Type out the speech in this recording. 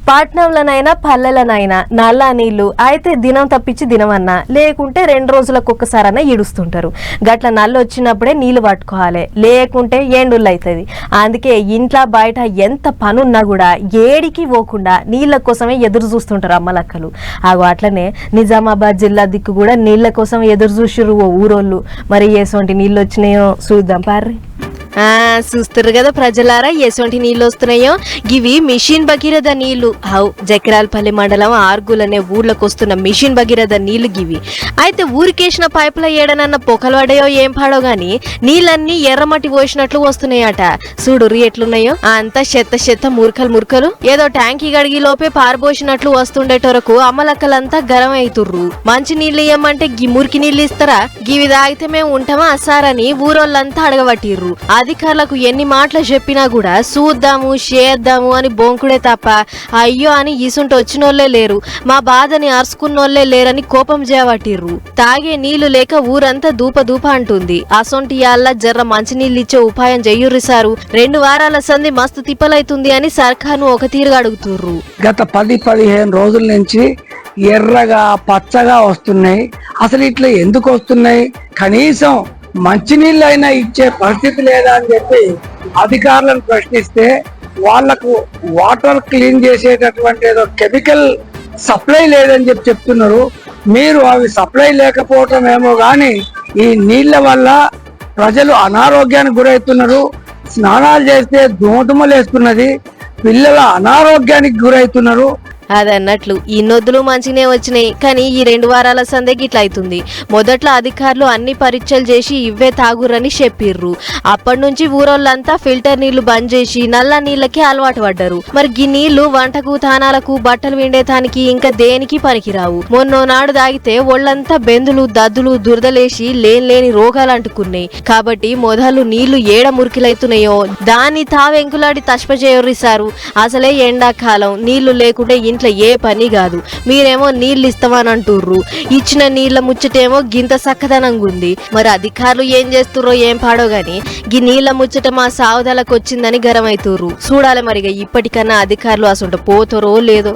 పట్నంలోనైనా పల్లెలనైనా నల్ల నీళ్లు అయితే దినం తప్పించి దినమన్నా లేకుంటే 2 రోజులకు ఒక్కసారన్నా ఈడుస్తుంటారు. గట్ల నల్లు వచ్చినప్పుడే నీళ్లు పట్టుకోవాలి, లేకుంటే ఎండుళ్ళు అవుతుంది. అందుకే ఇంట్లో బయట ఎంత పనున్నా కూడా ఏడికి పోకుండా నీళ్ల కోసమే ఎదురు చూస్తుంటారు అమ్మలక్కలు. అట్లనే నిజామాబాద్ జిల్లా దిక్కు కూడా నీళ్ల కోసం ఎదురు చూసిర్రు ఓ ఊరోళ్ళు. మరి ఎటువంటి నీళ్ళు వచ్చినాయో చూద్దాం పార్రి. చూస్తారు కదా ప్రజలారా, ఎటువంటి నీళ్ళు వస్తున్నాయో. గివి మిషన్ భగీరథ నీళ్లు. జక్రాలపల్లి మండలం ఆర్గులనే ఊర్లకు వస్తున్న మిషన్ భగీరథ నీళ్లు గివి. అయితే ఊరికేసిన పైపుల ఏడనన్న పొకలు పడాయో ఏం పాడో గాని నీళ్ళన్నీ ఎర్రమట్టి పోసినట్లు వస్తున్నాయట. చూడుర్రి ఎట్లున్నాయో, అంతా చెత్త మురకలు. ఏదో ట్యాంకీ గడిగి లోపే పారబోసినట్లు వస్తుండేటోరకు అమ్మలక్కలంతా గరం అవుతుర్రు. మంచి నీళ్ళు ఇయ్యమంటే గి మురికి నీళ్ళు ఇస్తారా? గివి తాగితే మేము ఉంటామా అసారని ఊరోళ్ళంతా అడగబట్టిర్రు. అధికారులకు ఎన్ని మాటలు చెప్పినా కూడా చూద్దాము చేద్దాము అని బొంకుడే తప్ప అయ్యో అని ఈసుంటి వచ్చినోళ్లే లేరు, మా బాధని అరుచుకున్నోళ్లే లేరని కోపం చేయబట్టిర్రు. తాగే నీళ్లు లేక ఊరంతా దూప అంటుంది. అసొంటి యాళ్ళ జర్ర మంచినీళ్ళు ఇచ్చే ఉపాయం చెయ్యుర్రి సారు. 2 వారాల సంది మస్తు తిప్పలైతుంది అని సర్కార్ను ఒక తీరుగా అడుగుతుర్రు. గత 10-15 రోజుల నుంచి ఎర్రగా పచ్చగా వస్తున్నాయి. అసలు ఇట్లా ఎందుకు వస్తున్నాయి? కనీసం మంచినీళ్ళు అయినా ఇచ్చే పరిస్థితి లేదా అని చెప్పి అధికారులను ప్రశ్నిస్తే వాళ్లకు వాటర్ క్లీన్ చేసేటటువంటి ఏదో కెమికల్ సప్లై లేదని చెప్పి చెప్తున్నారు. మీరు అవి సప్లై లేకపోవటం ఏమో కానీ ఈ నీళ్ల వల్ల ప్రజలు అనారోగ్యానికి గురవుతున్నారు. స్నానాలు చేస్తే దుమదుమలేస్తున్నది, పిల్లల అనారోగ్యానికి గురవుతున్నారు. అదన్నట్లు ఈ నొద్దులు మంచినే వచ్చినాయి, కానీ ఈ 2 వారాల సందే గిట్ల అవుతుంది. మొదట్లో అధికారులు అన్ని పరీక్షలు చేసి ఇవ్వే తాగురని చెప్పిర్రు. అప్పటి నుంచి ఊరోళ్ళంతా ఫిల్టర్ నీళ్లు బంద్ చేసి నల్ల నీళ్లకి అలవాటు పడ్డారు. మరి ఈ నీళ్లు వంటకు, తానాలకు, బట్టలు విండేతానికి ఇంకా దేనికి పనికిరావు. మొన్నో నాడు తాగితే ఒళ్ళంతా బెందులు, దద్దులు, దురదలేసి లేని రోగాలు అంటుకున్నాయి. కాబట్టి మొదలు నీళ్లు ఏడ మురికిలైతున్నాయో దాన్ని తావెంకులాడి తష్పచేయర్రిసారు. అసలే ఎండాకాలం, నీళ్లు లేకుంటే ఇంట్లో ఏ పని కాదు. మీరేమో నీళ్లు ఇస్తామని అంటుర్రు. ఇచ్చిన నీళ్ల ముచ్చటేమో గింత సక్కదనంగా ఉంది. మరి అధికారులు ఏం చేస్తుర్రో ఏం పాడో గాని ఈ నీళ్ల ముచ్చట మా సావదాలకు వచ్చిందని గరమైతుర్రు. చూడాలి మరిగా ఇప్పటికన్నా అధికారులు అసలు పోతారో లేదో.